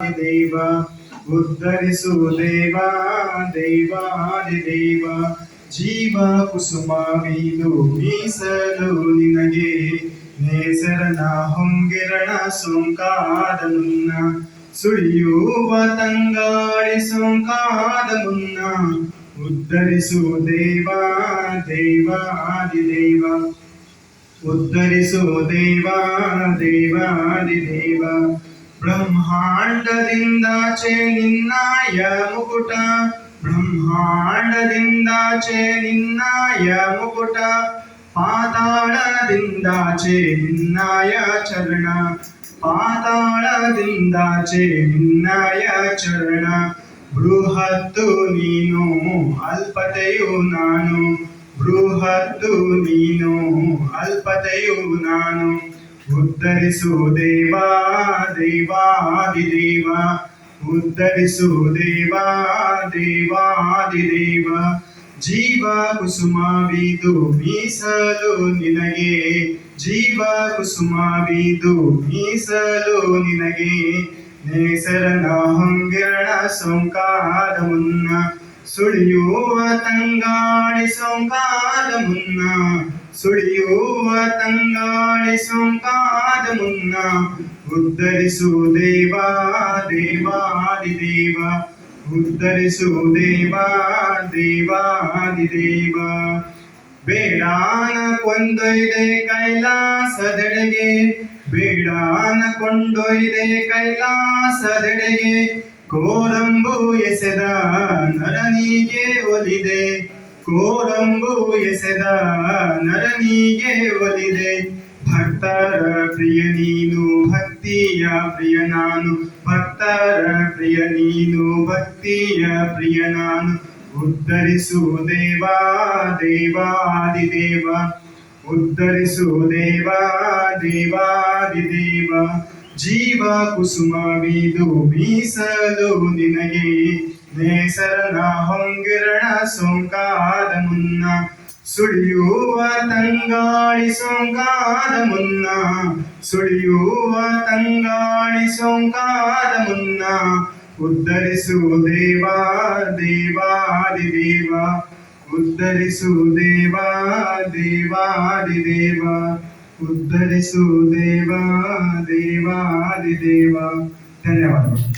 ದೇವ ಉದ್ಧರಿಸು ದೇವ ದೇವಾದಿದೇವ ಜೀವ ಕುಸುಮಾವಿದು ಮೀಸಲು ನಿನಗೆ ನೇಸರನ ಹೊಂಗೆರಣ ಸೋಂಕಾದ ಮುನ್ನ ಸುಳಿಯುವ ತಂಗಾಳಿ ಸೋಂಕಾದ ಮುನ್ನ ಉದ್ಧರಿಸು ದೇವ ದೇವಾದಿದೇವ ಉದ್ಧರಿಸು ದೇವ ದೇವಾದಿದೇವ ಬ್ರಹ್ಮಾಂಡದಿಂದಾಚೆ ನಿನ್ನಾಯ ಮುಕುಟ ಬ್ರಹ್ಮಾಂಡದಿಂದಾಚೆ ನಿನ್ನಾಯ ಮುಕುಟ ಪಾತಾಳದಿಂದಾಚೆ ನಿನ್ನಾಯ ಚರಣ ಪಾತಾಳದಿಂದಾಚೆ ನಿನ್ನಾಯ ಚರಣ ಬೃಹತ್ತು ನೀನು ಅಲ್ಪತೆಯು ನಾನು ಬೃಹತ್ತು ನೀನು ಅಲ್ಪತೆಯು ನಾನು ಉದ್ಧರಿಸು ದೇವ ದೇವಾದಿದೇವ ಉದ್ಧರಿಸು ದೇವ ದೇವಾದಿದೇವ ಜೀವ ಕುಸುಮಾವಿದು ಮೀಸಲು ನಿನಗೆ ಜೀವ ಕುಸುಮಾವಿದು ಮೀಸಲು ನಿನಗೆ ನೇಸರನ ಹೊಂಗೆರಣ ಸೋಂಕಾದ ಮುನ್ನ ಸುಳಿಯುವ ತಂಗಾಳಿ ಸೋಂಕಾದ ಮುನ್ನ ಸುಳಿಯುವ ತಂಗಾಳಿ ಸೋಂಕಾದ ಮುನ್ನ ಉದ್ಧರಿಸು ದೇವ ದೇವಾದಿದೇವ ಉದ್ಧರಿಸು ದೇವ ದೇವಾದಿದೇವ ಬೇಡಾನ ಕೊಂಡೊಯ್ದೆ ಕೈಲಾಸದೆಡೆಗೆ ಬೇಡಾನ ಕೊಂಡೊಯ್ದೆ ಕೈಲಾಸದೆಡೆಗೆ ಕೋರಂಬು ಎಸೆದ ನರನಿಗೆ ಒಲಿದೆ ಕೋರಂಬು ಎಸೆದ ನರನಿಗೆ ಒಲಿದೆ ಭಕ್ತರ ಪ್ರಿಯ ನೀನು ಭಕ್ತಿಯ ಪ್ರಿಯ ನಾನು ಭಕ್ತರ ಪ್ರಿಯ ನೀನು ಭಕ್ತಿಯ ಪ್ರಿಯ ನಾನು ಉದ್ಧರಿಸು ದೇವ ದೇವಾದಿದೇವ ಉದ್ಧರಿಸು ದೇವ ದೇವಾದಿದೇವ ಜೀವ ಕುಸುಮಾವಿದು ಮೀಸಲು ನಿನಗೆ ನೇಸರನ ಹೊಂಗೆರಣ ಸೋಂಕಾದ ಮುನ್ನ ಸುಳಿಯುವ ತಂಗಾಳಿ ಸೋಂಕಾದ ಮುನ್ನ ಸುಳಿಯುವ ತಂಗಾಳಿ ಸೋಂಕಾದ ಮುನ್ನ ಉದ್ಧರಿಸು ದೇವ ದೇವಾದಿದೇವ ಉದ್ಧರಿಸು ದೇವ ದೇವಾದಿದೇವ ಉದ್ಧರಿಸು ದೇವ ದೇವಾದಿದೇವ ಧನ್ಯವಾದಗಳು.